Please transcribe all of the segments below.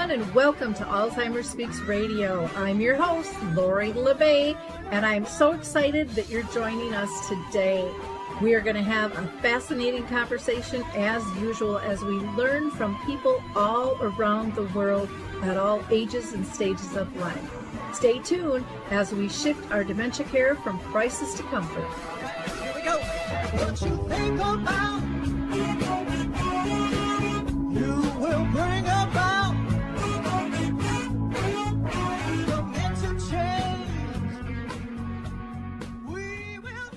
everyone, and welcome to Alzheimer Speaks Radio. I'm your host, Lori La Bey, and I'm so excited that you're joining us today. We are going to have a fascinating conversation as usual as we learn from people all around the world at all ages and stages of life. Stay tuned as we shift our dementia care from crisis to comfort. Here we go. What you think about, you will bring about dementia change. We will.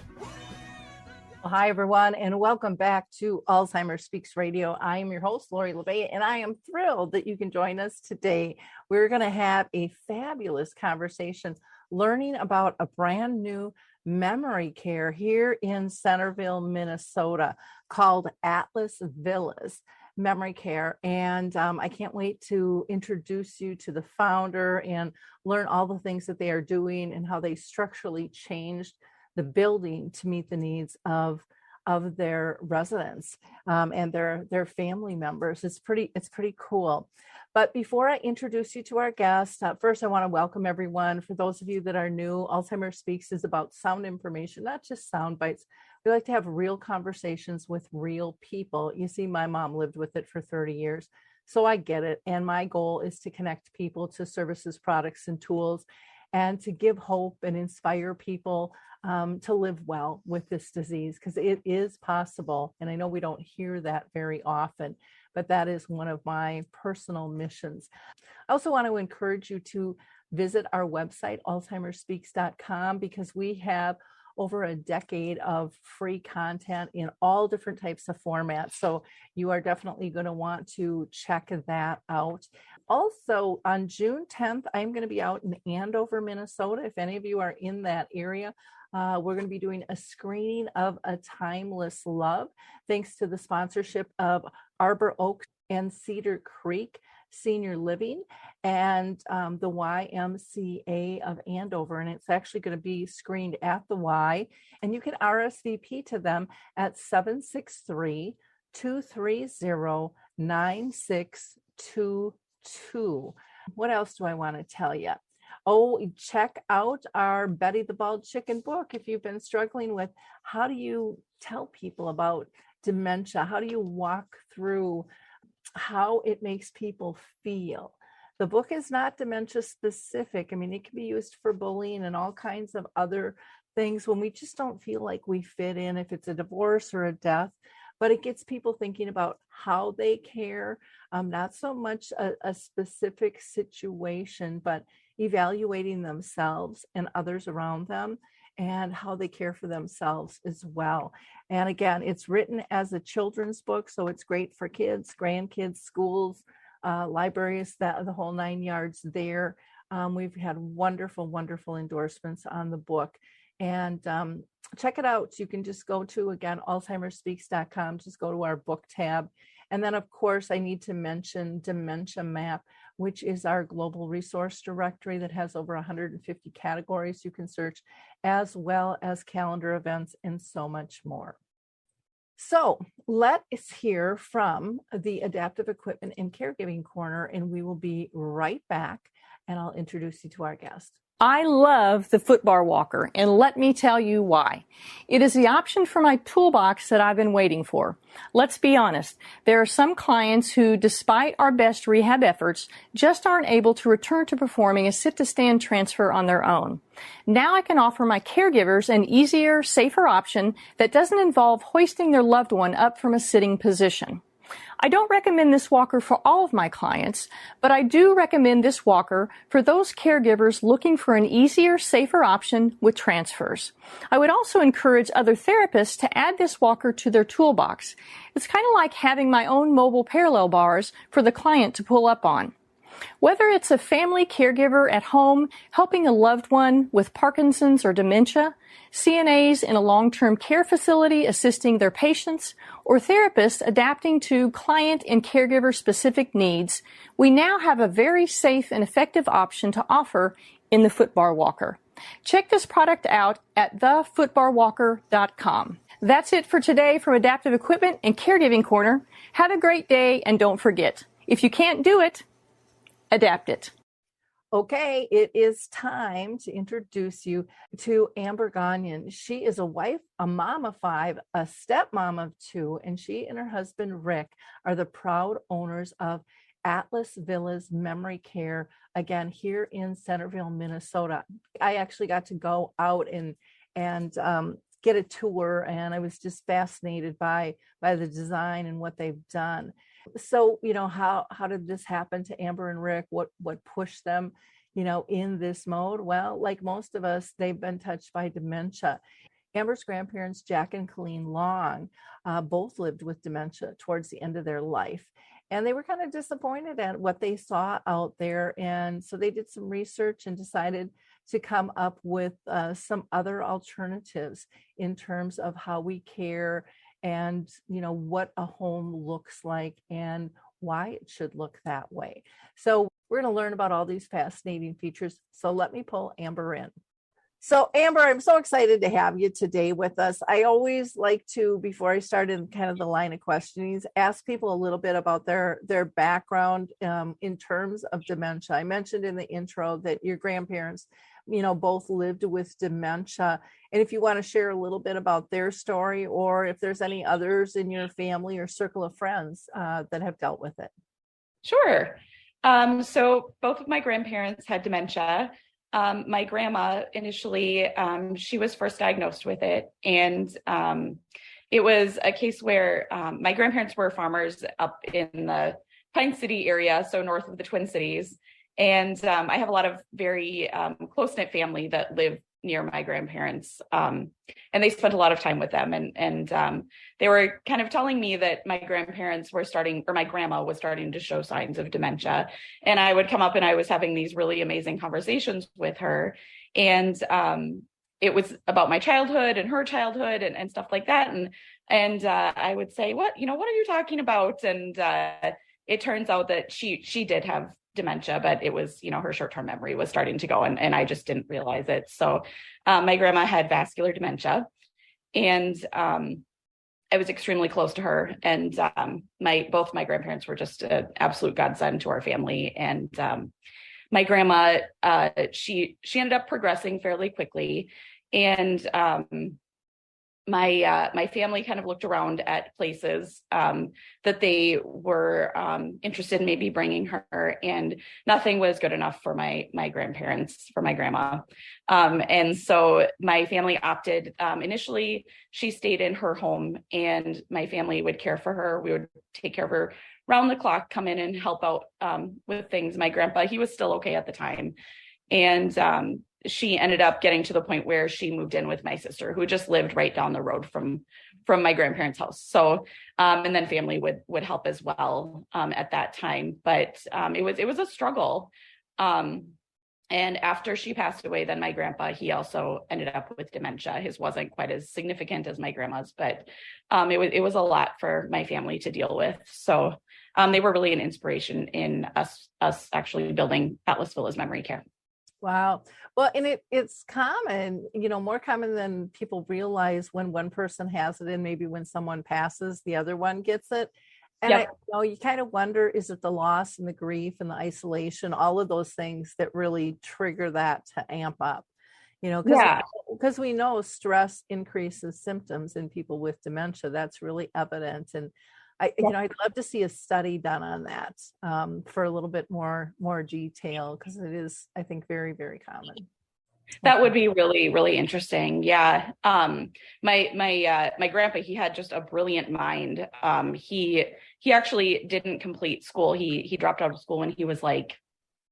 Well, hi, everyone, and welcome back to Alzheimer Speaks Radio. I am your host, Lori La Bey, and I am thrilled that you can join us today. We're going to have a fabulous conversation learning about a brand new memory care here in Centerville, Minnesota, called Atlas Villas Memory Care. And I can't wait to introduce you to the founder and learn all the things that they are doing and how they structurally changed the building to meet the needs of their residents and their family members. It's pretty cool. But before I introduce you to our guest, first I want to welcome everyone. For those of you that are new, Alzheimer Speaks is about sound information, not just sound bites. We like to have real conversations with real people. You see, my mom lived with it for 30 years, so I get it. And my goal is to connect people to services, products, and tools, and to give hope and inspire people to live well with this disease, because it is possible. And I know we don't hear that very often, but that is one of my personal missions. I also want to encourage you to visit our website, alzheimerspeaks.com, because we have over a decade of free content in all different types of formats. So you are definitely going to want to check that out. Also, on June 10th, I'm going to be out in Andover, Minnesota. If any of you are in that area, we're going to be doing a screening of A Timeless Love, thanks to the sponsorship of Arbor Oak and Cedar Creek Senior Living and the YMCA of Andover. And it's actually going to be screened at the Y. And you can RSVP to them at 763-230-9622. What else do I want to tell you? Oh, check out our Betty the Bald Chicken book. If you've been struggling with how do you tell people about dementia, how do you walk through how it makes people feel. The book is not dementia specific. I mean, it can be used for bullying and all kinds of other things when we just don't feel like we fit in, if it's a divorce or a death. But it gets people thinking about how they care, not so much a specific situation, but evaluating themselves and others around them and how they care for themselves as well. And again, it's written as a children's book, so it's great for kids, grandkids, schools, libraries, the whole 9 yards there. We've had wonderful, wonderful endorsements on the book. And check it out. You can just go to, again, alzheimerspeaks.com, just go to our book tab. And then, of course, I need to mention Dementia Map, which is our global resource directory that has over 150 categories you can search, as well as calendar events and so much more. So let us hear from the Adaptive Equipment and Caregiving Corner, and we will be right back, and I'll introduce you to our guest. I love the footbar walker, and let me tell you why. It is the option for my toolbox that I've been waiting for. Let's be honest, there are some clients who, despite our best rehab efforts, just aren't able to return to performing a sit-to-stand transfer on their own. Now I can offer my caregivers an easier, safer option that doesn't involve hoisting their loved one up from a sitting position. I don't recommend this walker for all of my clients, but I do recommend this walker for those caregivers looking for an easier, safer option with transfers. I would also encourage other therapists to add this walker to their toolbox. It's kind of like having my own mobile parallel bars for the client to pull up on. Whether it's a family caregiver at home helping a loved one with Parkinson's or dementia, CNAs in a long-term care facility assisting their patients, or therapists adapting to client and caregiver-specific needs, we now have a very safe and effective option to offer in the footbar walker. Check this product out at thefootbarwalker.com. That's it for today from Adaptive Equipment and Caregiving Corner. Have a great day, and don't forget, if you can't do it, adapt it. Okay, it is time to introduce you to Amber Gonion. She is a wife, a mom of 5, a stepmom of 2, and she and her husband, Rick, are the proud owners of Atlas Villas Memory Care, again, here in Centerville, Minnesota. I actually got to go out and get a tour, and I was just fascinated by the design and what they've done. So, how did this happen to Amber and Rick? What pushed them, in this mode? Well, like most of us, they've been touched by dementia. Amber's grandparents, Jack and Colleen Long, both lived with dementia towards the end of their life. And they were kind of disappointed at what they saw out there. And so they did some research and decided to come up with some other alternatives in terms of how we care and, what a home looks like and why it should look that way. So we're going to learn about all these fascinating features. So let me pull Amber in. So Amber, I'm so excited to have you today with us. I always like to, before I start in kind of the line of questionings, ask people a little bit about their background in terms of dementia. I mentioned in the intro that your grandparents, both lived with dementia. And if you want to share a little bit about their story, or if there's any others in your family or circle of friends that have dealt with it. Sure. So both of my grandparents had dementia. My grandma initially, she was first diagnosed with it. And it was a case where my grandparents were farmers up in the Pine City area, so north of the Twin Cities. And I have a lot of very close-knit family that live near my grandparents. And they spent a lot of time with them. And they were kind of telling me that my grandparents were starting, or my grandma was starting to show signs of dementia. And I would come up and I was having these really amazing conversations with her. And it was about my childhood and her childhood and stuff like that. And I would say, what are you talking about? And it turns out that she did have dementia, but it was, her short-term memory was starting to go, and I just didn't realize it. So my grandma had vascular dementia, and I was extremely close to her, and both my grandparents were just an absolute godsend to our family. And my grandma, she ended up progressing fairly quickly, and my family kind of looked around at places that they were interested in maybe bringing her, and nothing was good enough for my grandparents, for my grandma. And so my family opted, initially she stayed in her home, and my family would care for her. We would take care of her round the clock, come in and help out with things. My grandpa, he was still okay at the time. And she ended up getting to the point where she moved in with my sister, who just lived right down the road from my grandparents' house. So, and then family would help as well at that time. But it was a struggle. And after she passed away, then my grandpa, he also ended up with dementia. His wasn't quite as significant as my grandma's, but it was a lot for my family to deal with. So they were really an inspiration in us actually building Atlas Villas Memory Care. Wow. Well, and it's common, more common than people realize when one person has it, and maybe when someone passes, the other one gets it. And Yep. you kind of wonder, is it the loss and the grief and the isolation, all of those things that really trigger that to amp up, because we know stress increases symptoms in people with dementia. That's really evident. And I'd love to see a study done on that for a little bit more detail, because it is, I think, very, very common. That would be really, really interesting. Yeah. My grandpa, he had just a brilliant mind. He actually didn't complete school. He dropped out of school when he was like,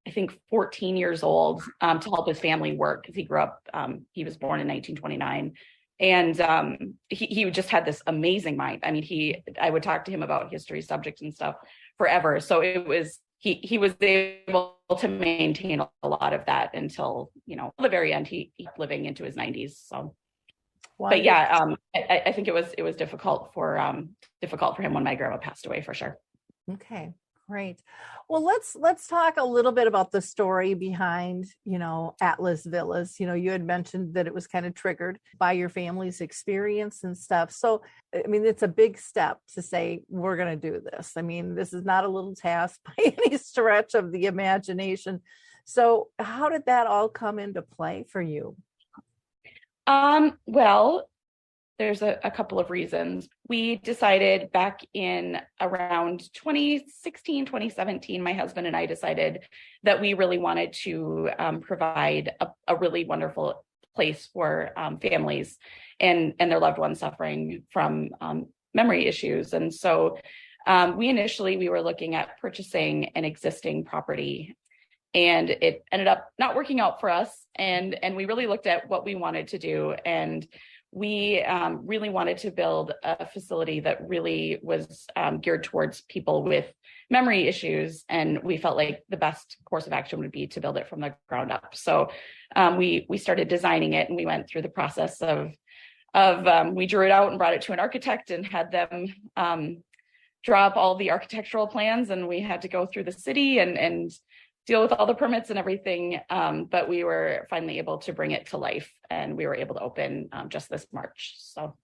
I think 14 years old, to help his family work, because he grew up, he was born in 1929. And he just had this amazing mind. I mean, I would talk to him about history subjects and stuff forever. So it was, he was able to maintain a lot of that until, the very end, he living into his 90s. So, wow. But yeah, I think it was difficult for him when my grandma passed away, for sure. Okay. Great. Well, let's talk a little bit about the story behind, Atlas Villas. You had mentioned that it was kind of triggered by your family's experience and stuff. So, I mean, it's a big step to say we're going to do this. I mean, this is not a little task by any stretch of the imagination. So, how did that all come into play for you? Well, there's a couple of reasons. We decided back in around 2016, 2017, my husband and I decided that we really wanted to provide a really wonderful place for families and their loved ones suffering from memory issues. And so we were looking at purchasing an existing property, and it ended up not working out for us. And we really looked at what we wanted to do, and we really wanted to build a facility that really was geared towards people with memory issues. And we felt like the best course of action would be to build it from the ground up. So we started designing it, and we went through the process of we drew it out and brought it to an architect and had them draw up all the architectural plans. And we had to go through the city and deal with all the permits and everything. But we were finally able to bring it to life, and we were able to open just this March. So.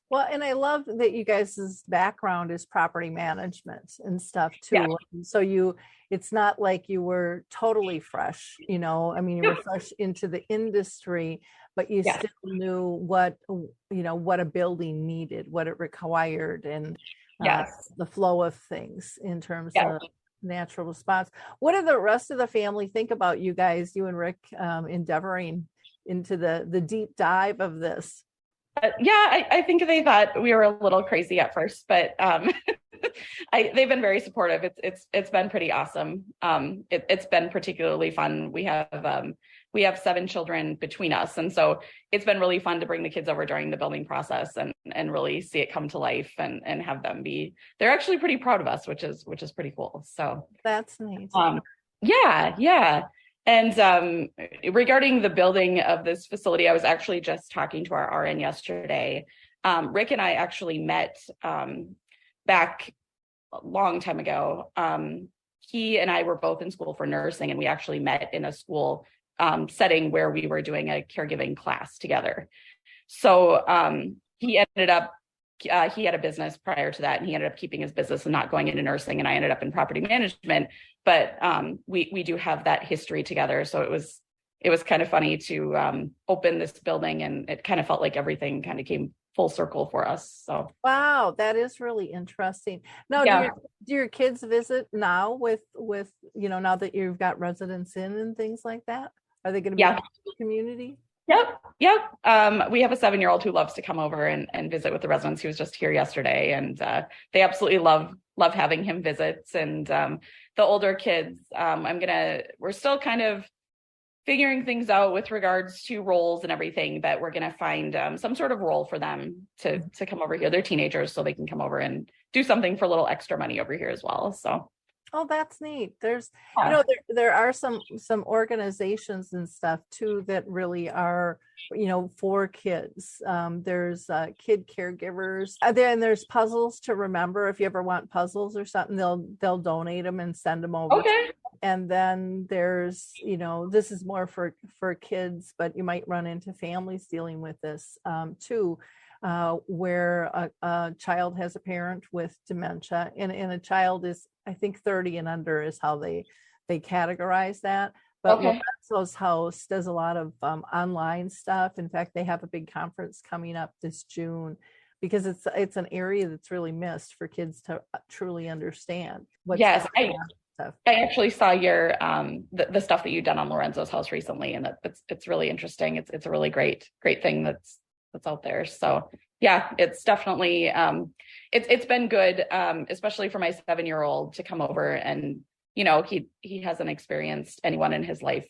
Well, and I love that you guys' background is property management and stuff too. Yeah. So it's not like you were totally fresh, I mean, you were fresh into the industry, but you still knew what a building needed, what it required, and the flow of things in terms of natural response. What did the rest of the family think about you guys, you and Rick, endeavoring into the deep dive of this? I think they thought we were a little crazy at first, but they've been very supportive. It's been pretty awesome. It's been particularly fun. We have 7 children between us, and so it's been really fun to bring the kids over during the building process and really see it come to life and have them they're actually pretty proud of us, which is pretty cool. So that's nice. Yeah. And regarding the building of this facility, I was actually just talking to our RN yesterday. Rick and I actually met back a long time ago. He and I were both in school for nursing, and we actually met in a school setting where we were doing a caregiving class together. So he ended up, he had a business prior to that, and he ended up keeping his business and not going into nursing, and I ended up in property management. But we do have that history together. So it was kind of funny to open this building, and it kind of felt like everything kind of came full circle for us. So wow, that is really interesting. Now, do your kids visit now with now that you've got residents in and things like that? Are they going to be in the community? Yep. We have a 7-year-old who loves to come over and visit with the residents. He was just here yesterday, and they absolutely love having him visit. And the older kids, we're still kind of figuring things out with regards to roles and everything, but we're going to find some sort of role for them to come over here. They're teenagers, so they can come over and do something for a little extra money over here as well. So. Oh, that's neat. There's, there are some organizations and stuff too that really are, for kids. There's kid caregivers. And there's puzzles to remember. If you ever want puzzles or something, they'll donate them and send them over. Okay. And then there's, this is more for kids, but you might run into families dealing with this too. Where a child has a parent with dementia, and a child is, I think, 30 and under is how they categorize that. But Lorenzo's house does a lot of online stuff. In fact, they have a big conference coming up this June, because it's an area that's really missed for kids to truly understand. Yes, I actually saw your the stuff that you've done on Lorenzo's house recently, and it's really interesting. It's a really great thing that's out there. So yeah, it's definitely it's been good, especially for my 7-year-old to come over, and he hasn't experienced anyone in his life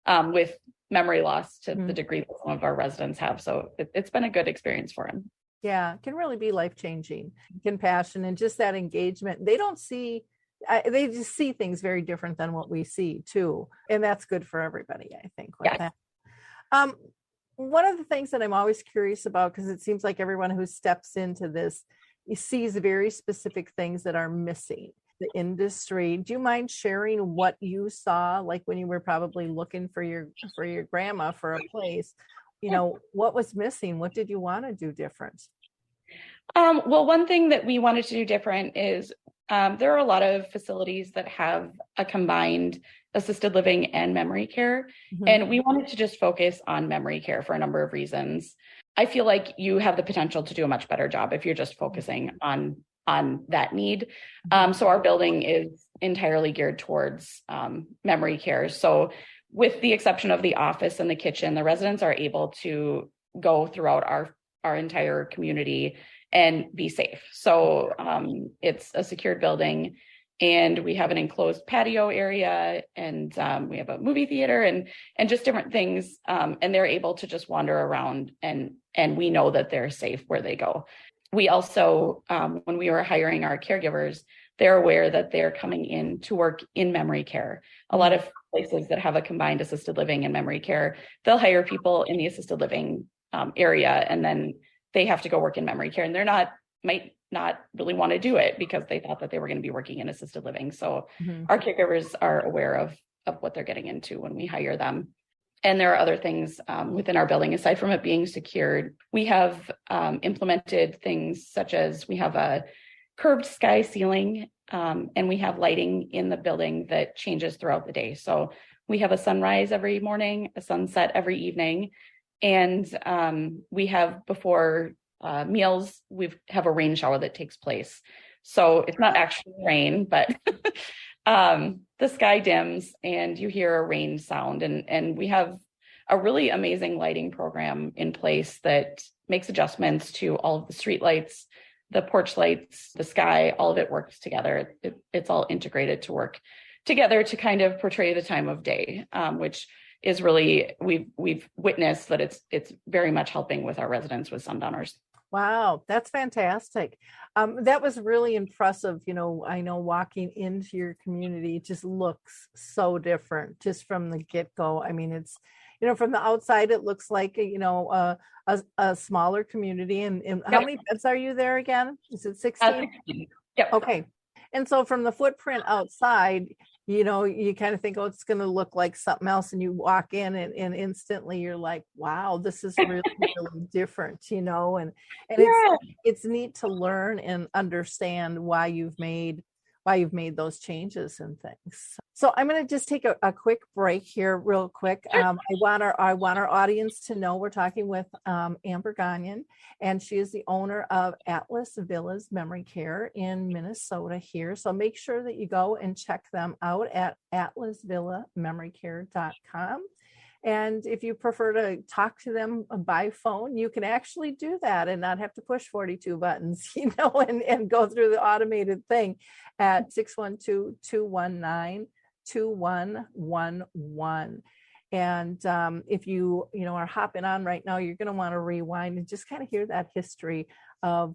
with memory loss to the degree that some of our residents have. So it's been a good experience for him. Yeah, it can really be life-changing. Compassion and just that engagement. They just see things very different than what we see too, and that's good for everybody, I think. That. One of the things that I'm always curious about, because it seems like everyone who steps into this sees very specific things that are missing. the industry. Do you mind sharing what you saw, like when you were probably looking for your grandma for a place? What was missing? What did you want to do different? Well, one thing that we wanted to do different is there are a lot of facilities that have a combined assisted living and memory care. Mm-hmm. And we wanted to just focus on memory care for a number of reasons. I feel like you have the potential to do a much better job if you're just focusing on that need. So our building is entirely geared towards memory care. So with the exception of the office and the kitchen, the residents are able to go throughout our entire community and be safe. So it's a secured building, and we have an enclosed patio area, and we have a movie theater and just different things. And they're able to just wander around, and we know that they're safe where they go. We also, when we were hiring our caregivers, they're aware that they're coming in to work in memory care. A lot of places that have a combined assisted living and memory care, they'll hire people in the assisted living area, and then they have to go work in memory care, and might not really want to do it because they thought that they were going to be working in assisted living. So our caregivers are aware of what they're getting into when we hire them. And there are other things within our building, aside from it being secured. We have implemented things such as we have a curved sky ceiling, and we have lighting in the building that changes throughout the day. So we have a sunrise every morning, a sunset every evening. And we have before meals, we have a rain shower that takes place. So it's not actually rain, but the sky dims and you hear a rain sound. And we have a really amazing lighting program in place that makes adjustments to all of the street lights, the porch lights, the sky, all of it works together. It's all integrated to work together to kind of portray the time of day, which is really, we've witnessed that it's very much helping with our residents with sundowners. Wow, that's fantastic. That was really impressive. I know walking into your community just looks so different just from the get-go. I mean, it's, from the outside, it looks like, a smaller community. And how many beds are you there again? Is it 16? 16. Yep. Okay. And so from the footprint outside, you kind of think, oh, it's going to look like something else. And you walk in and instantly you're like, wow, this is really, really different, and it's neat to learn and understand why you've made those changes and things. So I'm going to just take a quick break here real quick. Sure. I want our audience to know we're talking with Amber Gonion, and she is the owner of Atlas Villas Memory Care in Minnesota here. So make sure that you go and check them out at atlasvillamemorycare.com. And if you prefer to talk to them by phone, you can actually do that and not have to push 42 buttons, and go through the automated thing at 612-219-2111. And if you are hopping on right now, you're going to want to rewind and just kind of hear that history of,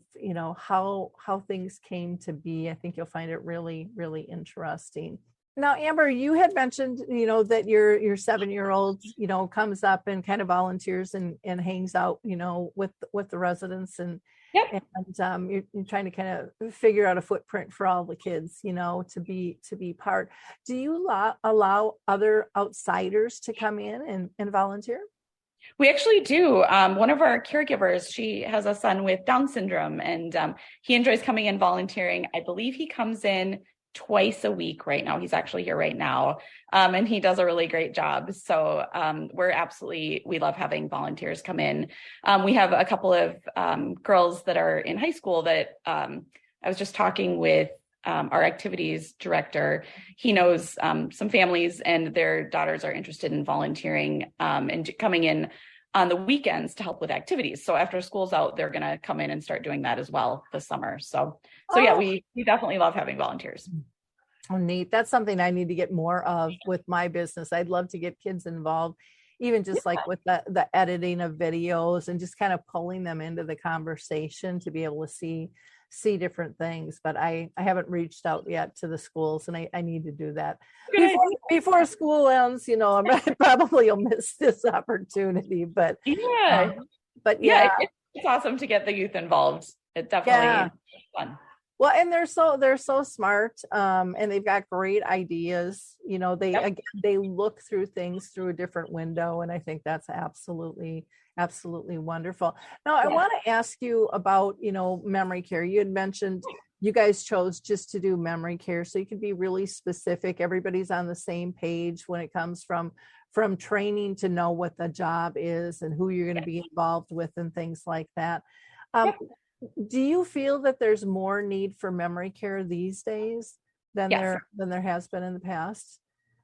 how things came to be. I think you'll find it really, really interesting. Now, Amber, you had mentioned, that your 7-year-old, comes up and kind of volunteers and hangs out, with the residents, and yep. And you're trying to kind of figure out a footprint for all the kids, to be part. Do you allow other outsiders to come in and volunteer? We actually do. One of our caregivers, she has a son with Down syndrome, and he enjoys coming in volunteering. I believe he comes in twice a week right now. He's actually here right now. And he does a really great job. So we love having volunteers come in. We have a couple of girls that are in high school that I was just talking with our activities director. He knows some families and their daughters are interested in volunteering and coming in on the weekends to help with activities. So after school's out, they're going to come in and start doing that as well this summer. So yeah, we definitely love having volunteers. Oh, neat. That's something I need to get more of with my business. I'd love to get kids involved, even just like with the editing of videos and just kind of pulling them into the conversation to be able to see different things. But I haven't reached out yet to the schools, and I need to do that before school ends. I probably will miss this opportunity, but it's awesome to get the youth involved. It definitely is fun. Well, and they're so smart, and they've got great ideas. You know, again, they look through things through a different window, and I think that's absolutely wonderful. Now, I want to ask you about, you know, memory care. You had mentioned you guys chose just to do memory care, so you can be really specific. Everybody's on the same page when it comes from training to know what the job is and who you're going to be involved with and things like that. Do you feel that there's more need for memory care these days than there has been in the past?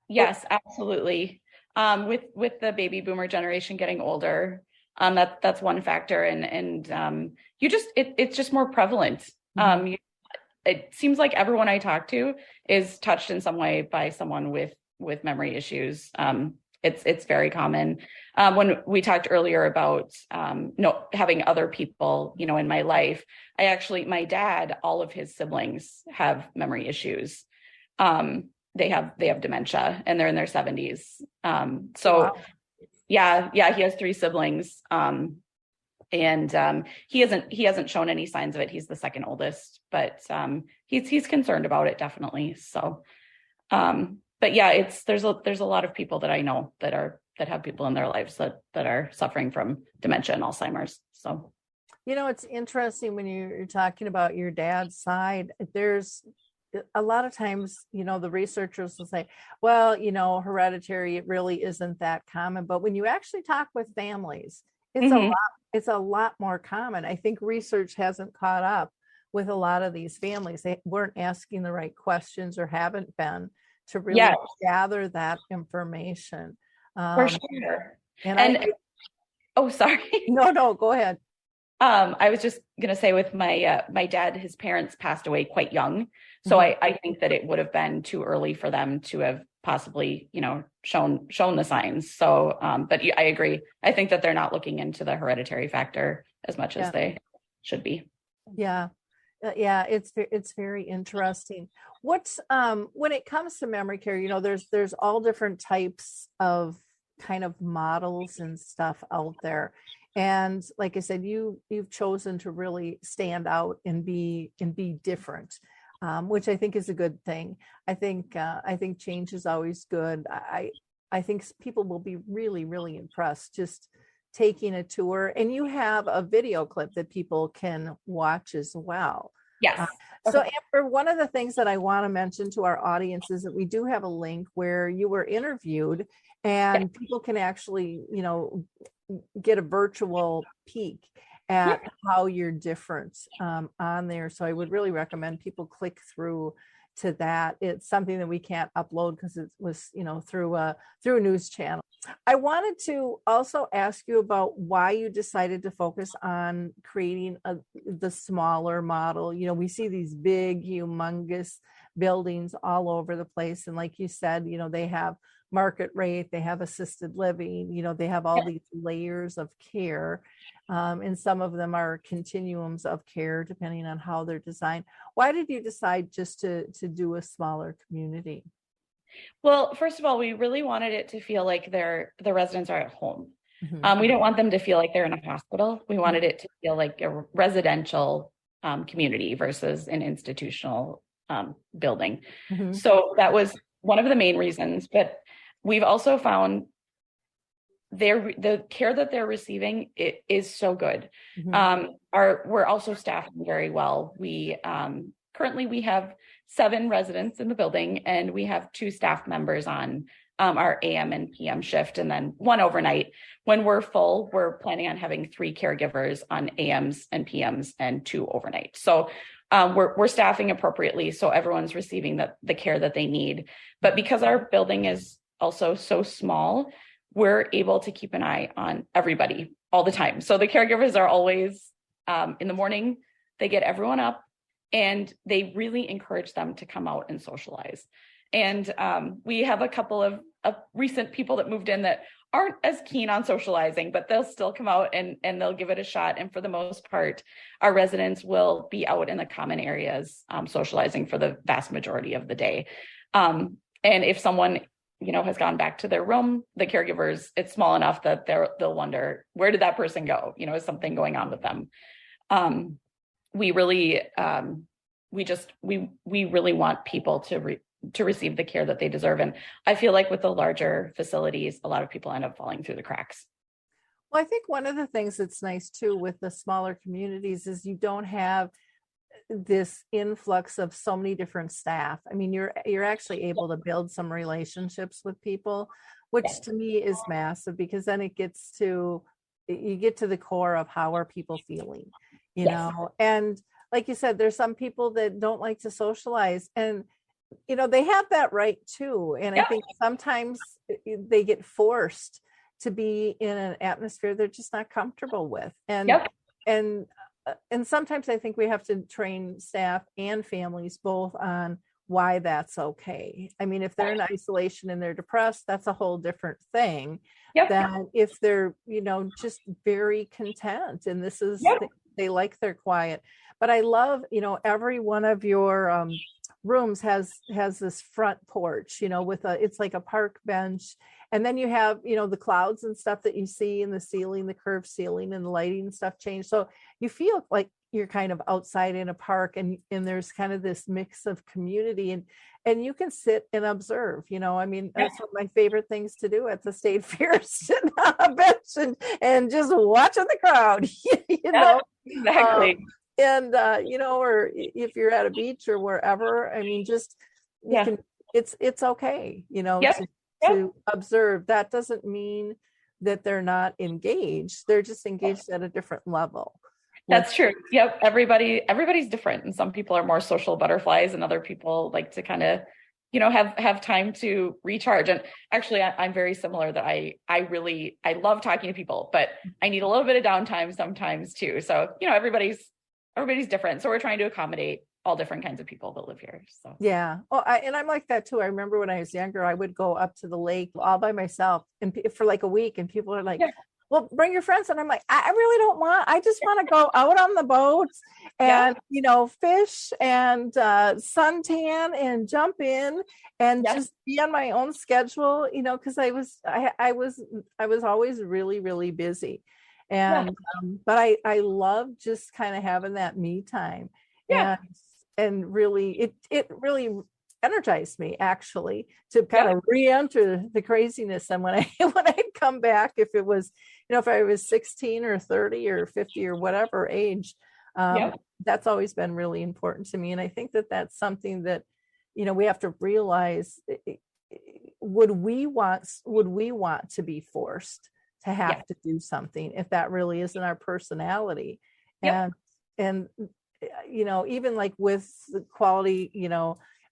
Yes, absolutely. With the baby boomer generation getting older, that's one factor, and it's just more prevalent. It seems like everyone I talk to is touched in some way by someone with memory issues. It's very common. When we talked earlier about having other people, you know, in my life, my dad, all of his siblings have memory issues. They have dementia, and they're in their 70s. Wow. He has 3 siblings. And he hasn't shown any signs of it. He's the second oldest, but he's concerned about it, definitely. So, but yeah, there's a lot of people that I know that have people in their lives that are suffering from dementia and Alzheimer's. So, you know, it's interesting when you're talking about your dad's side. There's a lot of times, you know, the researchers will say, well, you know, hereditary, it really isn't that common. But when you actually talk with families, it's a lot more common. I think research hasn't caught up with a lot of these families. They weren't asking the right questions or haven't been to really gather that information. For sure. And oh, sorry. No, go ahead. I was just going to say with my dad, his parents passed away quite young. So I think that it would have been too early for them to have possibly, you know, shown the signs. So, but I agree. I think that they're not looking into the hereditary factor as much as they should be. Yeah. It's very interesting. What's when it comes to memory care, you know, there's all different types of kind of models and stuff out there. And like I said, you've chosen to really stand out and be different, which I think is a good thing. I think change is always good. I think people will be really, really impressed just taking a tour, and you have a video clip that people can watch as well. Yes. So Amber, one of the things that I want to mention to our audience is that we do have a link where you were interviewed, and people can actually, you know, get a virtual peek at how you're different on there. So I would really recommend people click through to that. It's something that we can't upload because it was, you know, through a news channel. I wanted to also ask you about why you decided to focus on creating the smaller model. You know, we see these big, humongous buildings all over the place. And like you said, you know, they have market rate, they have assisted living, you know, they have all these layers of care. And some of them are continuums of care, depending on how they're designed. Why did you decide just to do a smaller community? Well, first of all, we really wanted it to feel like the residents are at home. We don't want them to feel like they're in a hospital. We wanted it to feel like a residential community versus an institutional building. So that was one of the main reasons. But we've also found the care that they're receiving is so good. We're also staffing very well. We currently we have 7 residents in the building, and we have 2 staff members on our AM and PM shift, and then 1 overnight. When we're full, we're planning on having 3 caregivers on AMs and PMs and 2 overnight. So we're staffing appropriately, so everyone's receiving the care that they need. But because our building is also so small, we're able to keep an eye on everybody all the time. So the caregivers are always in the morning, they get everyone up, and they really encourage them to come out and socialize. And we have a couple of recent people that moved in that aren't as keen on socializing, but they'll still come out and they'll give it a shot. And for the most part, our residents will be out in the common areas socializing for the vast majority of the day. And if someone, you know, has gone back to their room, the caregivers, it's small enough that they'll wonder, where did that person go? You know, is something going on with them? We really we really want people to receive the care that they deserve. And I feel like with the larger facilities, a lot of people end up falling through the cracks. Well, I think one of the things that's nice too with the smaller communities is you don't have this influx of so many different staff. I mean, you're actually able to build some relationships with people, which to me is massive, because then you get to the core of how are people feeling, you know. And like you said, there's some people that don't like to socialize, and they have that right too. And I think sometimes they get forced to be in an atmosphere they're just not comfortable with. And sometimes I think we have to train staff and families both on why that's okay. I mean, if they're in isolation and they're depressed, that's a whole different thing than if they're, just very content and this is, they like their quiet. But I love, every one of your rooms has this front porch, with it's like a park bench. And then you have, the clouds and stuff that you see in the ceiling, the curved ceiling and the lighting and stuff change. So you feel like you're kind of outside in a park, and there's kind of this mix of community, and you can sit and observe, I mean, that's one of my favorite things to do at the State Fair, sit on a bench and just watching the crowd, Exactly. Or if you're at a beach or wherever, I mean, just, it's okay, to observe. That doesn't mean that they're not engaged. They're just engaged at a different level. That's true. Yep. Everybody's different. And some people are more social butterflies and other people like to kind of, have time to recharge. And actually I'm very similar, that I love talking to people, but I need a little bit of downtime sometimes too. So, everybody's different. So we're trying to accommodate all different kinds of people that live here. So yeah. Well, and I'm like that too. I remember when I was younger, I would go up to the lake all by myself and for like a week, and people are like, well, bring your friends. And I'm like, I really don't want, I just want to go out on the boats and, fish and suntan and jump in and just be on my own schedule, because I was always really, really busy. And, but I love just kind of having that me time. And really, it really energized me actually to kind of re-enter the craziness. And when I'd come back, if it was, if I was 16 or 30 or 50 or whatever age, that's always been really important to me. And I think that that's something that, we have to realize, would we want to be forced to have to do something if that really isn't our personality? And even like with the quality,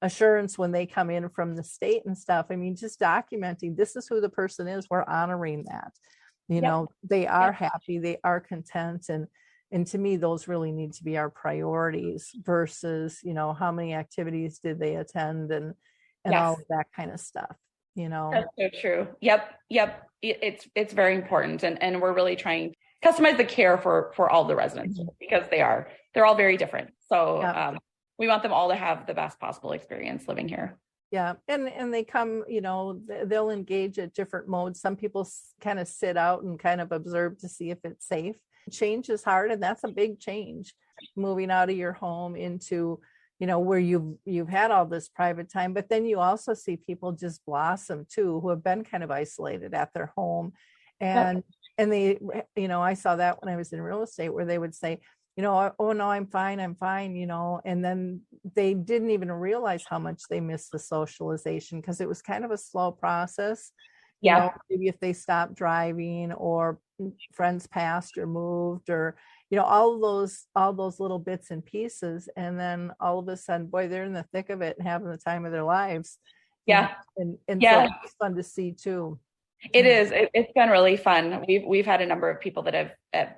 assurance when they come in from the state and stuff, I mean, just documenting this is who the person is, we're honoring that, they are happy, they are content. And to me, those really need to be our priorities versus, how many activities did they attend and all of that kind of stuff, That's so true. Yep. It's very important. And we're really trying to customize the care for all the residents because they're all very different. So we want them all to have the best possible experience living here. Yeah. And they come, they'll engage at different modes. Some people kind of sit out and kind of observe to see if it's safe. Change is hard. And that's a big change, moving out of your home into, where you've had all this private time, but then you also see people just blossom too, who have been kind of isolated at their home. And they, I saw that when I was in real estate, where they would say, oh no, I'm fine. And then they didn't even realize how much they missed the socialization, because it was kind of a slow process. Maybe if they stopped driving or friends passed or moved or, all those little bits and pieces. And then all of a sudden, boy, they're in the thick of it and having the time of their lives. And so it's fun to see too. It is. It's been really fun. We've had a number of people that have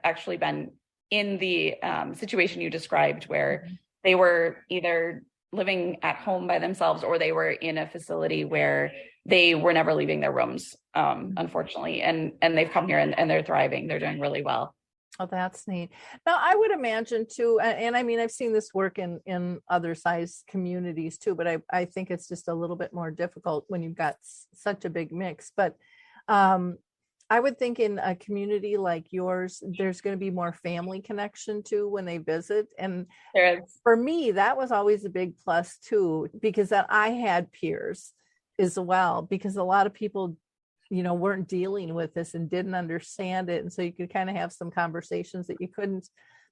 actually been in the situation you described, where they were either living at home by themselves or they were in a facility where they were never leaving their rooms, unfortunately. And they've come here and they're thriving. They're doing really well. Oh, that's neat. Now, I would imagine too, and I mean, I've seen this work in other size communities too, but I think it's just a little bit more difficult when you've got such a big mix. But I I would think in a community like yours, there's going to be more family connection too when they visit. And There is. for me, that was always a big plus too, because that I had peers as well, because a lot of people, weren't dealing with this and didn't understand it. And so you could kind of have some conversations that you couldn't,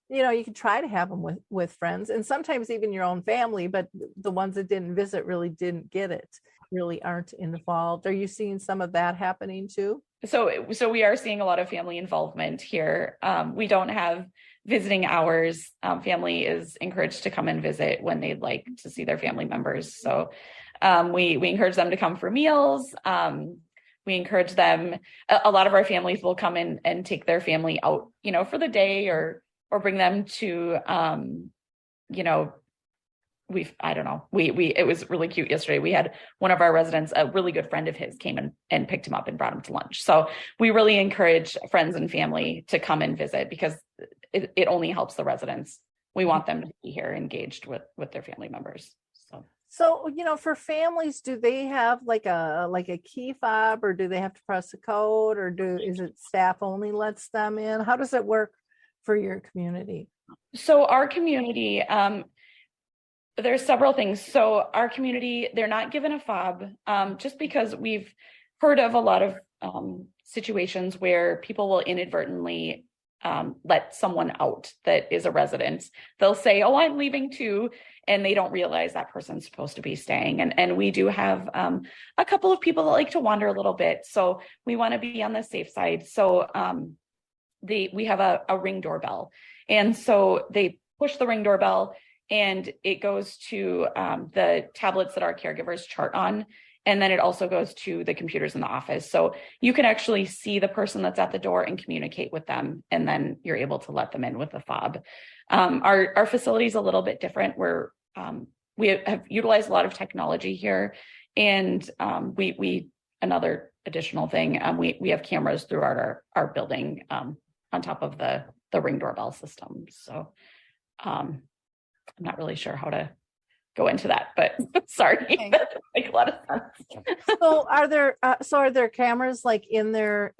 you could try to have them with friends and sometimes even your own family, but the ones that didn't visit really didn't get it, really aren't involved. Are you seeing some of that happening too? So we are seeing a lot of family involvement here. We don't have visiting hours. Family is encouraged to come and visit when they'd like to see their family members. So we encourage them to come for meals. We encourage them. A lot of our families will come in and take their family out, for the day or bring them to, it was really cute yesterday. We had one of our residents, a really good friend of his, came and picked him up and brought him to lunch. So we really encourage friends and family to come and visit because it only helps the residents. We want them to be here engaged with their family members. So, for families, do they have like a key fob, or do they have to press a code, or is it staff only lets them in? How does it work for your community? So our community, there's several things. So our community, they're not given a fob, just because we've heard of a lot of situations where people will inadvertently let someone out that is a resident. They'll say, "Oh, I'm leaving too," and they don't realize that person's supposed to be staying. And we do have a couple of people that like to wander a little bit. So we want to be on the safe side. So we have a ring doorbell. And so they push the ring doorbell and it goes to the tablets that our caregivers chart on. And then it also goes to the computers in the office. So you can actually see the person that's at the door and communicate with them. And then you're able to let them in with a fob. Our facility is a little bit different where we have utilized a lot of technology here. And we another additional thing, we have cameras throughout our building on top of the ring doorbell system. So I'm not really sure how to go into that, but sorry, Okay. That makes a lot of sense. So are there cameras like in their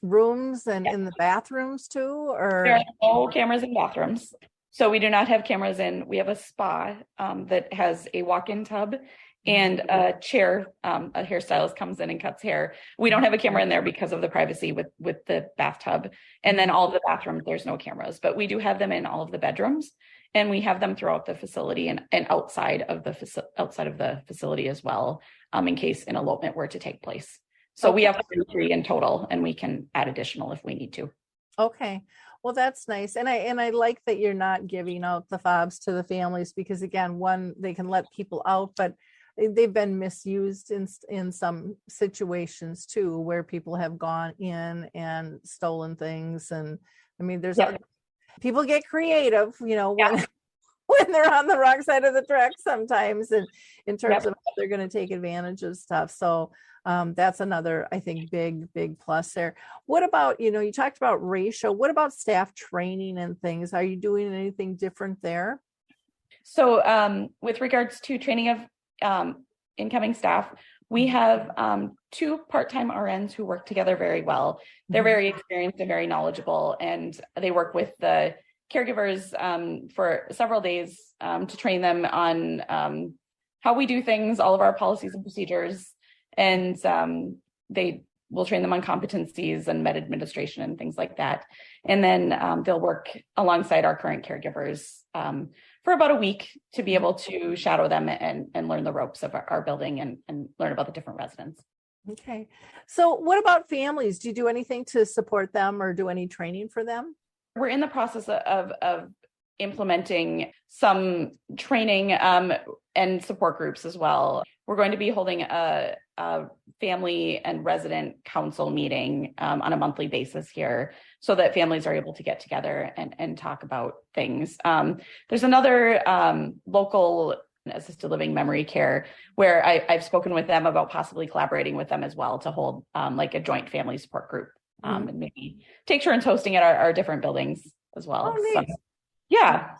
rooms and in the bathrooms too, or? There are no cameras in bathrooms. So we do not have cameras we have a spa that has a walk-in tub and a chair. A hairstylist comes in and cuts hair. We don't have a camera in there because of the privacy with the bathtub. And then all of the bathrooms, there's no cameras, but we do have them in all of the bedrooms. And we have them throughout the facility and outside of the facility as well, in case an elopement were to take place. So we have 33 in total, and we can add additional if we need to. Okay, well that's nice, and I like that you're not giving out the fobs to the families because again, one, they can let people out, but they've been misused in some situations too, where people have gone in and stolen things, and I mean, people get creative, when they're on the wrong side of the track sometimes, and in terms of how they're going to take advantage of stuff. So that's another, I think, big plus there. What about, you talked about ratio. What about staff training and things? Are you doing anything different there? So with regards to training of incoming staff, we have 2 part-time RNs who work together very well. They're very experienced and very knowledgeable, and they work with the caregivers for several days to train them on how we do things, all of our policies and procedures, and they will train them on competencies and med administration and things like that. And then they'll work alongside our current caregivers for about a week to be able to shadow them and learn the ropes of our building and learn about the different residents. Okay. So what about families? Do you do anything to support them or do any training for them? We're in the process of implementing some training and support groups as well. We're going to be holding a family and resident council meeting on a monthly basis here so that families are able to get together and talk about things. There's another local assisted living memory care where I've spoken with them about possibly collaborating with them as well to hold like a joint family support group and maybe take turns hosting at our different buildings as well. Oh, nice. So, yeah.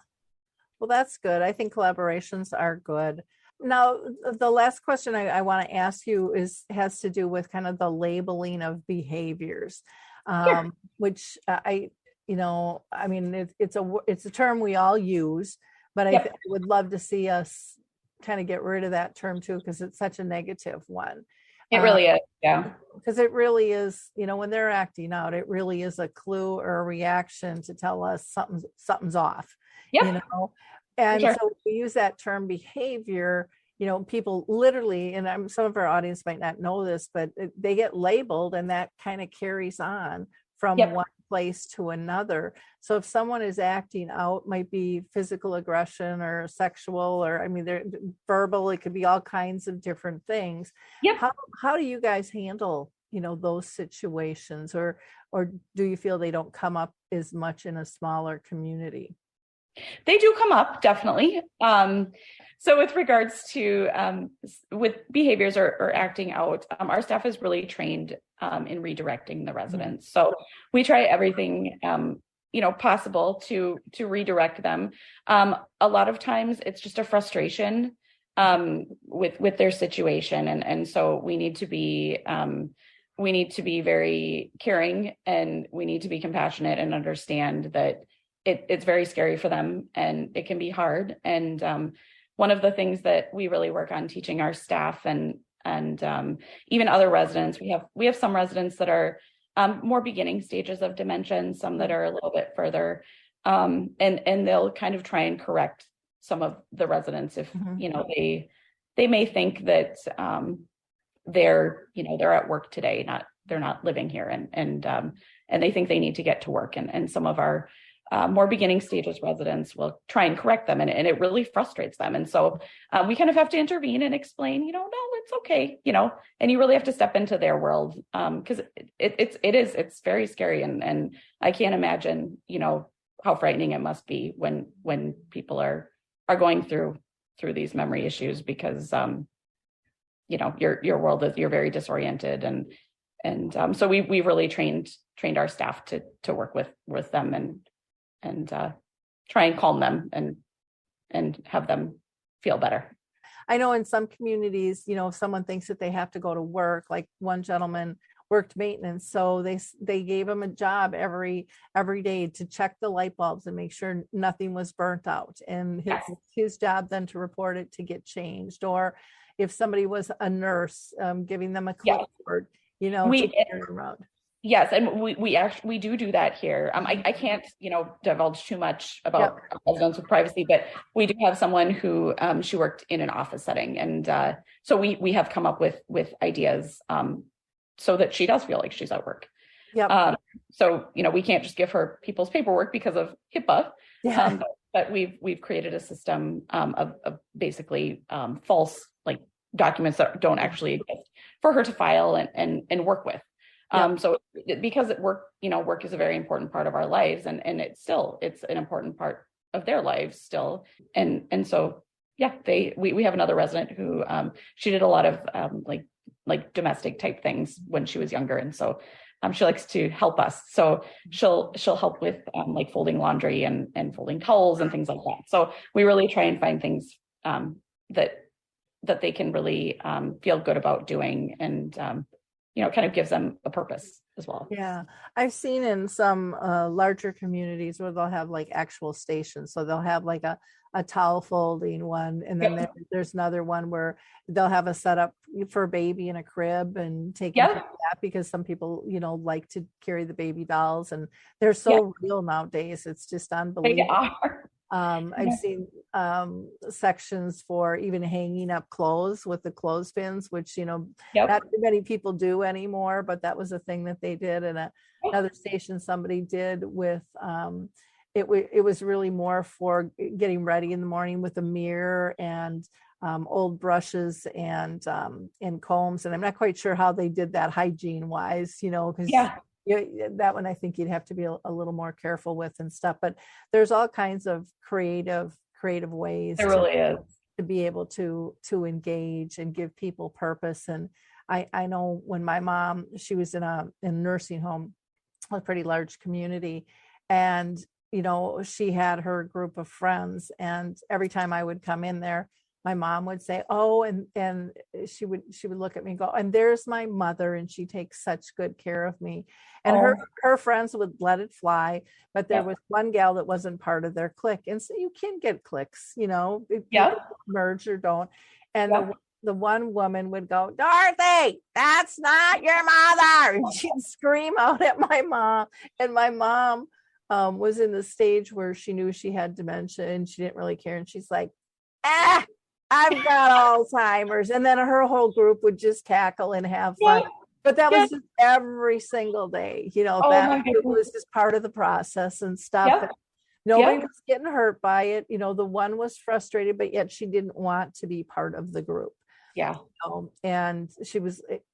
Well, that's good. I think collaborations are good. Now, the last question I want to ask you has to do with kind of the labeling of behaviors, Sure. which I mean, it's a term we all use, but I Yep. would love to see us kind of get rid of that term too, because it's such a negative one. It really is. Yeah. Because it really is, when they're acting out, it really is a clue or a reaction to tell us something's off, Yep. And Sure. so we use that term behavior, people literally, and some of our audience might not know this, but they get labeled and that kind of carries on from Yep. one place to another. So if someone is acting out, might be physical aggression or sexual, or they're verbal, it could be all kinds of different things. Yep. How do you guys handle, those situations, or do you feel they don't come up as much in a smaller community? They do come up, definitely. So with regards to with behaviors or acting out, our staff is really trained in redirecting the residents. So we try everything possible to redirect them. A lot of times it's just a frustration with their situation, and so we need to be very caring, and we need to be compassionate and understand that it's very scary for them and it can be hard. And one of the things that we really work on teaching our staff and even other residents, we have some residents that are more beginning stages of dementia and some that are a little bit further, and they'll kind of try and correct some of the residents if they may think that they're at work today, they're not living here, and they think they need to get to work, and some of our more beginning stages residents will try and correct them, and it really frustrates them. And so we kind of have to intervene and explain, no, it's okay, and you really have to step into their world, because it's very scary. And I can't imagine, how frightening it must be when people are going through these memory issues, because, your world is, you're very disoriented. And so we've really trained our staff to work with them and try and calm them and have them feel better. I know in some communities, if someone thinks that they have to go to work, like one gentleman worked maintenance, so they gave him a job every day to check the light bulbs and make sure nothing was burnt out, and his job then to report it to get changed. Or if somebody was a nurse, giving them a clipboard, to carry around. Yes, and we do that here. I can't, divulge too much about residents with privacy, but we do have someone who she worked in an office setting, and so we have come up with ideas so that she does feel like she's at work. So we can't just give her people's paperwork because of HIPAA. But we've created a system of basically false documents that don't actually exist for her to file and work with. So because work is a very important part of our lives, and it's an important part of their lives still. And so, we have another resident who, she did a lot of, like domestic type things when she was younger. And so, she likes to help us. So she'll help with, like folding laundry and folding towels and things like that. So we really try and find things, that they can really, feel good about doing, and, kind of gives them a purpose as well. Yeah. I've seen in some larger communities where they'll have like actual stations. So they'll have like a towel folding one. And then there's another one where they'll have a setup for a baby in a crib and take care of that, because some people, like to carry the baby dolls, and they're so real nowadays. It's just unbelievable. They are. I've seen sections for even hanging up clothes with the clothespins, which not too many people do anymore, but that was a thing that they did. And another station somebody did with it was really more for getting ready in the morning with a mirror and old brushes and combs. And I'm not quite sure how they did that hygiene wise, because that one I think you'd have to be a little more careful with and stuff. But there's all kinds of creative ways to be able to engage and give people purpose. And I know when my mom, she was in a nursing home, a pretty large community, and she had her group of friends, and every time I would come in there, my mom would say, oh, and she would look at me and go, and there's my mother, and she takes such good care of me. And her friends would let it fly, but there was one gal that wasn't part of their clique. And so you can get cliques, if you merge or don't. And the one woman would go, Dorothy, that's not your mother. And she'd scream out at my mom. And my mom was in the stage where she knew she had dementia and she didn't really care. And she's like, I've got Alzheimer's. And then her whole group would just cackle and have fun. But that was just every single day, that it was just part of the process and stuff. And nobody was getting hurt by it. The one was frustrated, but yet she didn't want to be part of the group. Yeah. And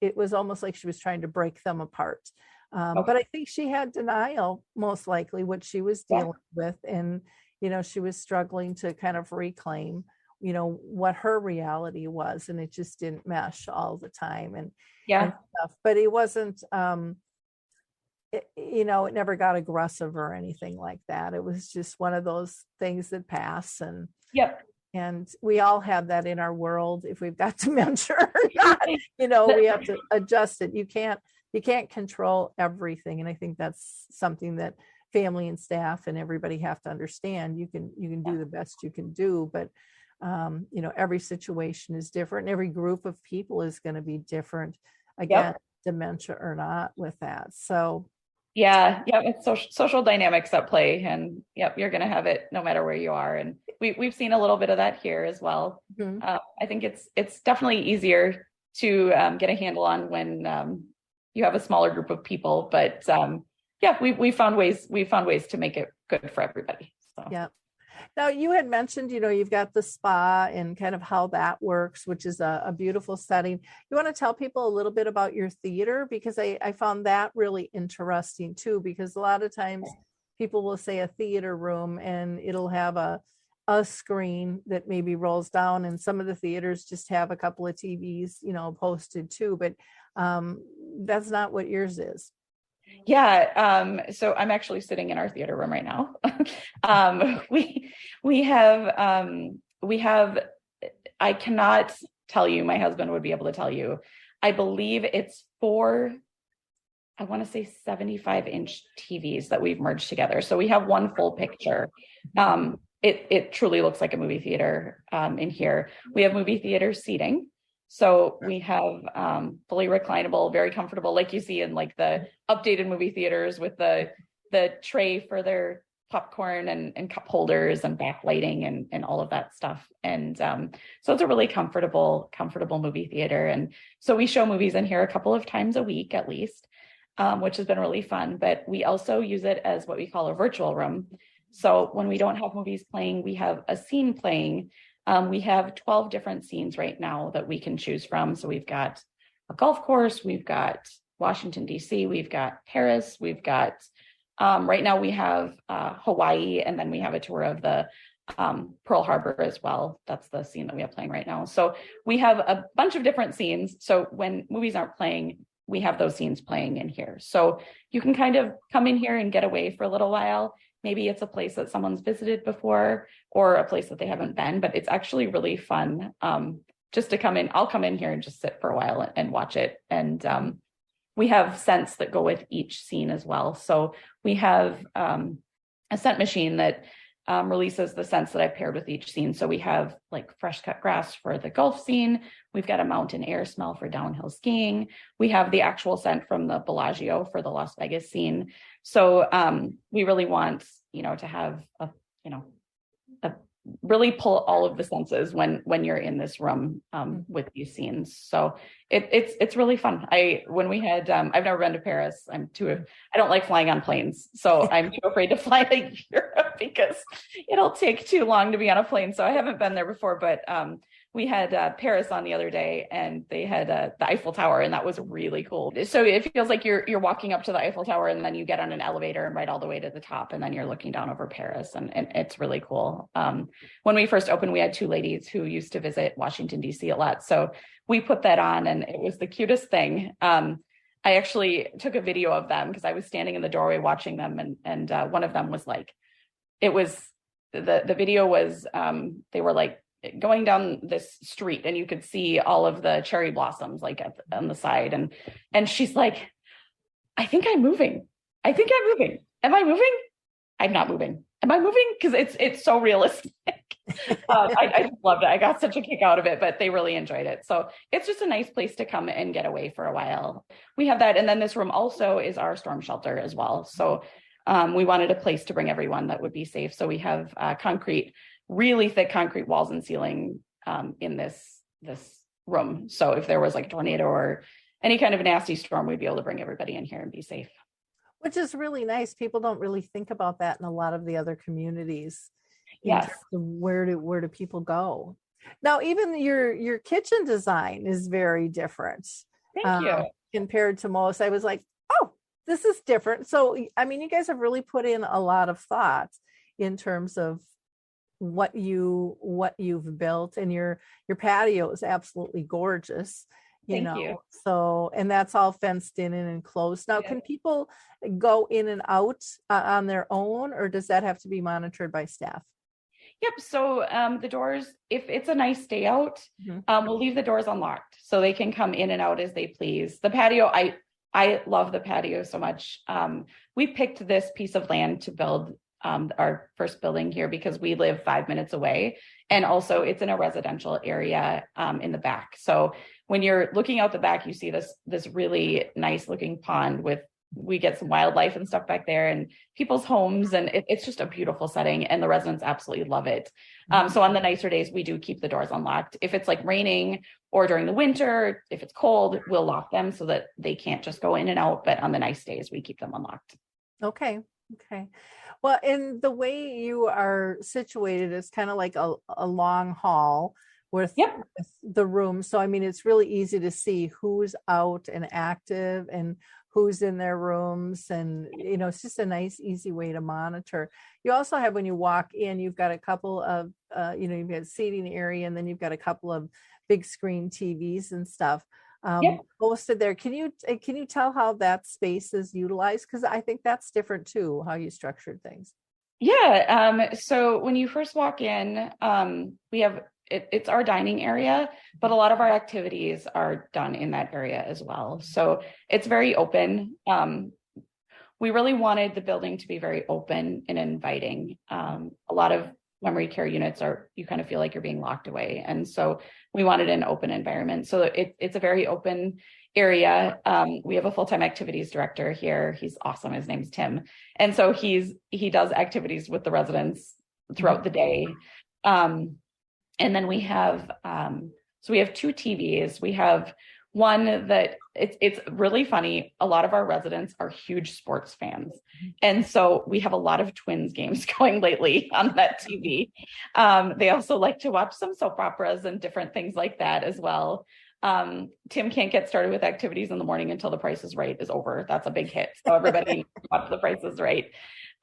it was almost like she was trying to break them apart. But I think she had denial, most likely, what she was dealing with. And, she was struggling to kind of reclaim, what her reality was. And it just didn't mesh all the time. And stuff. But it wasn't, it never got aggressive or anything like that. It was just one of those things that pass. And and we all have that in our world. If we've got dementia or not, we have to adjust it. You can't control everything. And I think that's something that family and staff and everybody have to understand. You can do the best you can do, but every situation is different. And every group of people is going to be different, again, dementia or not, with that. So it's social dynamics at play, and you're going to have it no matter where you are. And we've seen a little bit of that here as well. I think it's definitely easier to get a handle on when you have a smaller group of people, but we found ways to make it good for everybody. So. Now, you had mentioned, you've got the spa and kind of how that works, which is a beautiful setting. You want to tell people a little bit about your theater? Because I found that really interesting too, because a lot of times people will say a theater room and it'll have a screen that maybe rolls down, and some of the theaters just have a couple of TVs, posted too, but that's not what yours is. So I'm actually sitting in our theater room right now. We have, I cannot tell you, my husband would be able to tell you, I believe it's 4, I want to say 75-inch TVs that we've merged together. So we have one full picture. It truly looks like a movie theater in here. We have movie theater seating. So we have fully reclinable, very comfortable, like you see in like the updated movie theaters, with the tray for their popcorn and cup holders and backlighting and all of that stuff. And so it's a really comfortable movie theater. And so we show movies in here a couple of times a week at least, which has been really fun. But we also use it as what we call a virtual room. So when we don't have movies playing, we have a scene playing. We have 12 different scenes right now that we can choose from. So we've got a golf course, we've got Washington, D.C., we've got Paris, we've got, right now we have Hawaii, and then we have a tour of the Pearl Harbor as well. That's the scene that we have playing right now. So we have a bunch of different scenes. So when movies aren't playing, we have those scenes playing in here. So you can kind of come in here and get away for a little while. Maybe it's a place that someone's visited before or a place that they haven't been, but it's actually really fun just to come in. I'll come in here and just sit for a while and watch it. And we have scents that go with each scene as well. So we have a scent machine that releases the scents that I've paired with each scene. So we have like fresh cut grass for the golf scene. We've got a mountain air smell for downhill skiing. We have the actual scent from the Bellagio for the Las Vegas scene. So we really want, to have a really pull all of the senses when you're in this room with these scenes. So it's really fun. When we had, I've never been to Paris. I don't like flying on planes. So I'm too afraid to fly to Europe because it'll take too long to be on a plane. So I haven't been there before, but we had Paris on the other day, and they had the Eiffel Tower, and that was really cool. So it feels like you're walking up to the Eiffel Tower, and then you get on an elevator and ride all the way to the top, and then you're looking down over Paris, and it's really cool. When we first opened, we had 2 ladies who used to visit Washington, D.C. a lot. So we put that on, and it was the cutest thing. I actually took a video of them because I was standing in the doorway watching them, and one of them was like, it was, the video was, they were like, going down this street and you could see all of the cherry blossoms like on the side. And she's like, I think I'm moving. I think I'm moving. Am I moving? I'm not moving. Am I moving? Because it's so realistic. I just loved it. I got such a kick out of it, but they really enjoyed it. So it's just a nice place to come and get away for a while. We have that. And then this room also is our storm shelter as well. So we wanted a place to bring everyone that would be safe. So we have really thick concrete walls and ceiling in this room. So if there was like a tornado or any kind of nasty storm, we'd be able to bring everybody in here and be safe. Which is really nice. People don't really think about that in a lot of the other communities. Yes. Where do people go? Now, even your kitchen design is very different. Thank you. Compared to most. I was like, oh, this is different. So, I mean, you guys have really put in a lot of thought in terms of what you've built, and your patio is absolutely gorgeous. Thank you. So, and that's all fenced in and enclosed. Now, can people go in and out on their own, or does that have to be monitored by staff? Yep. So the doors, if it's a nice day out, we'll leave the doors unlocked so they can come in and out as they please. The patio, I love the patio so much. We picked this piece of land to build our first building here because we live 5 minutes away. And also it's in a residential area in the back. So when you're looking out the back, you see this really nice looking pond we get some wildlife and stuff back there and people's homes. And it's just a beautiful setting and the residents absolutely love it. So on the nicer days, we do keep the doors unlocked. If it's like raining or during the winter, if it's cold, we'll lock them so that they can't just go in and out. But on the nice days, we keep them unlocked. Okay. Well, in the way you are situated, it's kind of like a long hall with the room. So, I mean, it's really easy to see who's out and active and who's in their rooms. And, it's just a nice, easy way to monitor. You also have, when you walk in, you've got a couple of, you've got a seating area, and then you've got a couple of big screen TVs and stuff. Posted there. Can you tell how that space is utilized? Because I think that's different too, how you structured things. Yeah. So when you first walk in, we have it's our dining area, but a lot of our activities are done in that area as well. So it's very open. We really wanted the building to be very open and inviting. A lot of memory care units you kind of feel like you're being locked away. And so we wanted an open environment. So it's a very open area. We have a full-time activities director here. He's awesome. His name's Tim. And so he does activities with the residents throughout the day. And then we have, we have two TVs. We have one that it's really funny. A lot of our residents are huge sports fans. And so we have a lot of Twins games going lately on that TV. They also like to watch some soap operas and different things like that as well. Tim can't get started with activities in the morning until The Price is Right is over. That's a big hit. So everybody watch The Price is Right.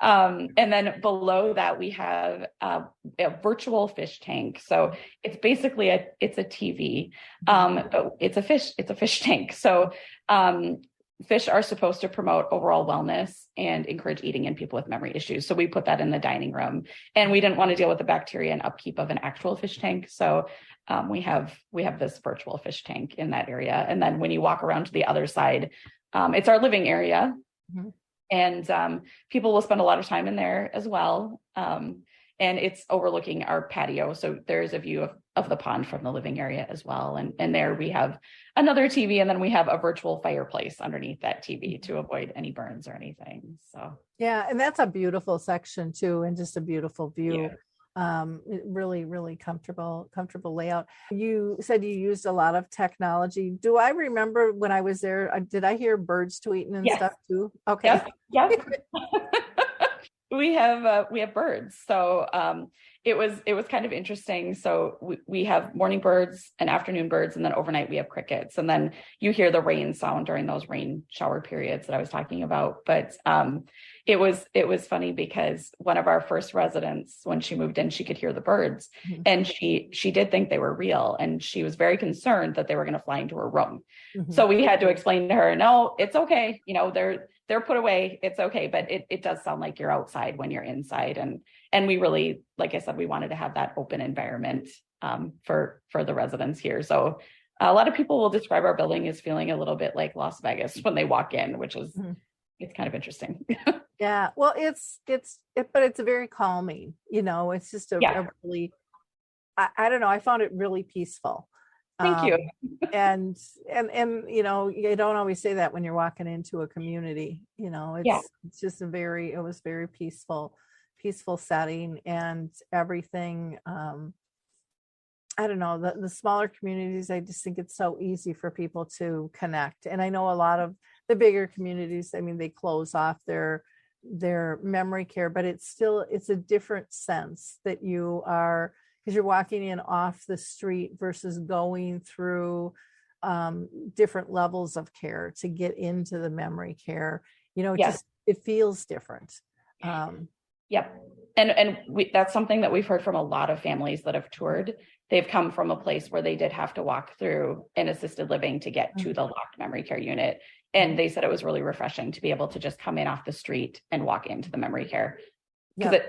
And then below that, we have a virtual fish tank. So it's basically it's a TV, but it's a fish tank. So fish are supposed to promote overall wellness and encourage eating in people with memory issues. So we put that in the dining room, and we didn't want to deal with the bacteria and upkeep of an actual fish tank. So we have this virtual fish tank in that area. And then when you walk around to the other side, it's our living area. And people will spend a lot of time in there as well. And it's overlooking our patio. So there's a view of the pond from the living area as well. And there we have another TV, and then we have a virtual fireplace underneath that TV to avoid any burns or anything. So yeah, and that's a beautiful section too, and just a beautiful view. Really, really comfortable layout. You said you used a lot of technology. Do I remember when I was there, did I hear birds tweeting and stuff too? Okay. Yeah. We have birds. So it was kind of interesting. So we have morning birds and afternoon birds, and then overnight we have crickets. And then you hear the rain sound during those rain shower periods that I was talking about. But it was funny because one of our first residents, when she moved in, she could hear the birds, and she did think they were real, and she was very concerned that they were going to fly into her room. So we had to explain to her, no, it's okay. They're put away. It's okay. But it does sound like you're outside when you're inside. And we really, like I said, we wanted to have that open environment for the residents here. So a lot of people will describe our building as feeling a little bit like Las Vegas when they walk in, which is it's kind of interesting. Yeah, well, but it's very calming. It's just a really, I don't know. I found it really peaceful. Thank you. And you don't always say that when you're walking into a community. It's just it was very peaceful setting, and everything. I don't know, the smaller communities, I just think it's so easy for people to connect. And I know a lot of the bigger communities, I mean, they close off their memory care, but it's a different sense that you are, because you're walking in off the street versus going through different levels of care to get into the memory care. Just it feels different. Yep. And that's something that we've heard from a lot of families that have toured. They've come from a place where they did have to walk through an assisted living to get to the locked memory care unit. And they said it was really refreshing to be able to just come in off the street and walk into the memory care. Because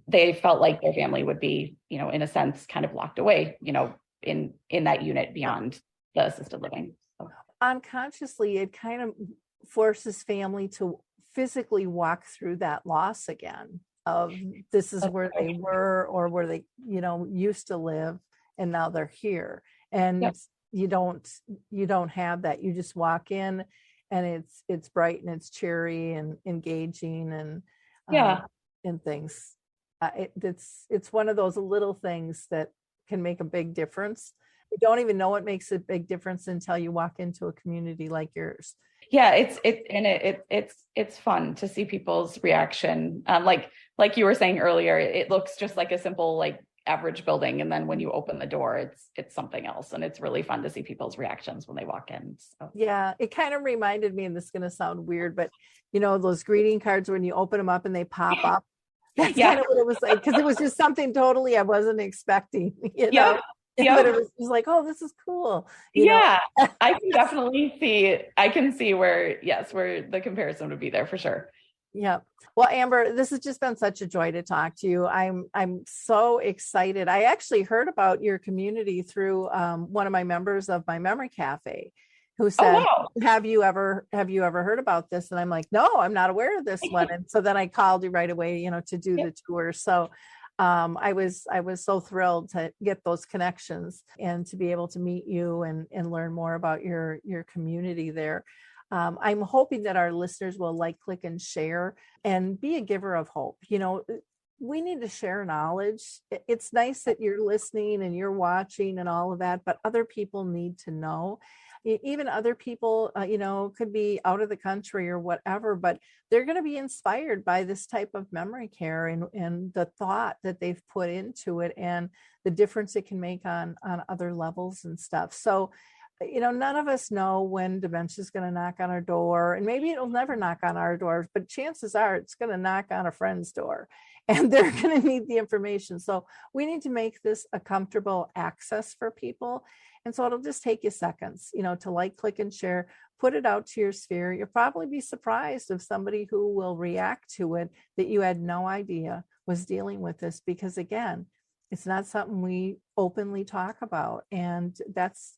they felt like their family would be, in a sense, kind of locked away, in that unit beyond the assisted living. So. Unconsciously, it kind of forces family to physically walk through that loss again of this is where they were, or where they used to live, and now they're here. And you don't have that. You just walk in and it's bright and it's cheery and engaging and things. It's one of those little things that can make a big difference. You don't even know it makes a big difference until you walk into a community like yours. Yeah, it's fun to see people's reaction. Like you were saying earlier, it looks just like a simple average building, and then when you open the door, it's something else, and it's really fun to see people's reactions when they walk in. So. Yeah, it kind of reminded me, and this is going to sound weird, but those greeting cards when you open them up and they pop up. That's kind of what it was like, because it was just something totally I wasn't expecting. Yeah. But it was just like, oh, this is cool. I can definitely see where the comparison would be there for sure. Yeah. Well, Amber, this has just been such a joy to talk to you. I'm so excited. I actually heard about your community through one of my members of my memory cafe, who said, wow. have you ever heard about this? And I'm like, no, I'm not aware of this one. And so then I called you right away, to do the tour. So I was so thrilled to get those connections and to be able to meet you and learn more about your community there. I'm hoping that our listeners will click, and share, and be a giver of hope. We need to share knowledge. It's nice that you're listening and you're watching and all of that, but other people need to know. Even other people, could be out of the country or whatever, but they're going to be inspired by this type of memory care and the thought that they've put into it and the difference it can make on other levels and stuff. So, none of us know when dementia is going to knock on our door, and maybe it'll never knock on our door, but chances are it's going to knock on a friend's door, and they're going to need the information. So we need to make this a comfortable access for people. And so it'll just take you seconds, to click, and share, put it out to your sphere. You'll probably be surprised of somebody who will react to it that you had no idea was dealing with this, because again, it's not something we openly talk about. And that's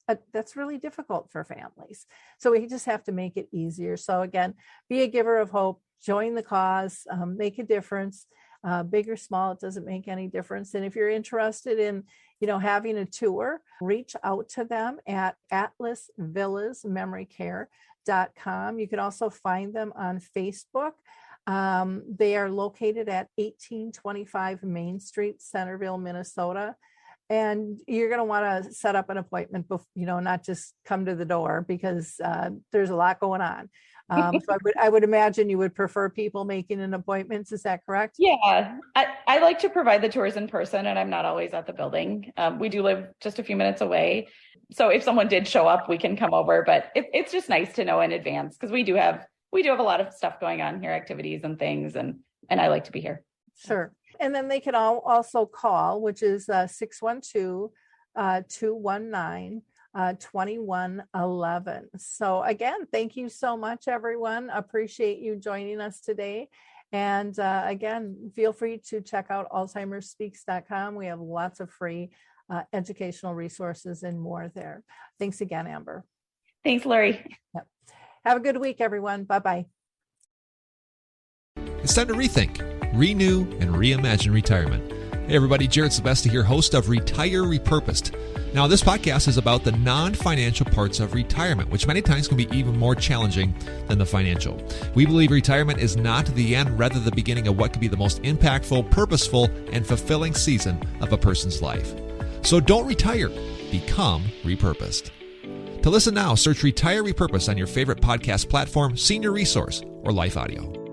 really difficult for families. So we just have to make it easier. So again, be a giver of hope, join the cause, make a difference. Big or small, it doesn't make any difference. And if you're interested in, having a tour, reach out to them at atlasvillasmemorycare.com. You can also find them on Facebook. They are located at 1825 Main Street, Centerville, Minnesota. And you're going to want to set up an appointment, not just come to the door, because there's a lot going on. So I would imagine you would prefer people making an appointment. Is that correct? Yeah, I like to provide the tours in person, and I'm not always at the building. We do live just a few minutes away. So if someone did show up, we can come over, but it's just nice to know in advance, because we do have a lot of stuff going on here, activities and things, and I like to be here. Sure. And then they can also call, which is 612-219 2111. So again, thank you so much, everyone. Appreciate you joining us today. And again, feel free to check out alzheimerspeaks.com. We have lots of free educational resources and more there. Thanks again, Amber. Thanks, Lori. Yep. Have a good week, everyone. Bye-bye. It's time to rethink, renew, and reimagine retirement. Hey everybody, Jared Sebesta here, host of Retire Repurposed. Now this podcast is about the non-financial parts of retirement, which many times can be even more challenging than the financial. We believe retirement is not the end, rather the beginning of what could be the most impactful, purposeful, and fulfilling season of a person's life. So don't retire, become repurposed. To listen now, search Retire Repurposed on your favorite podcast platform, Senior Resource, or Life Audio.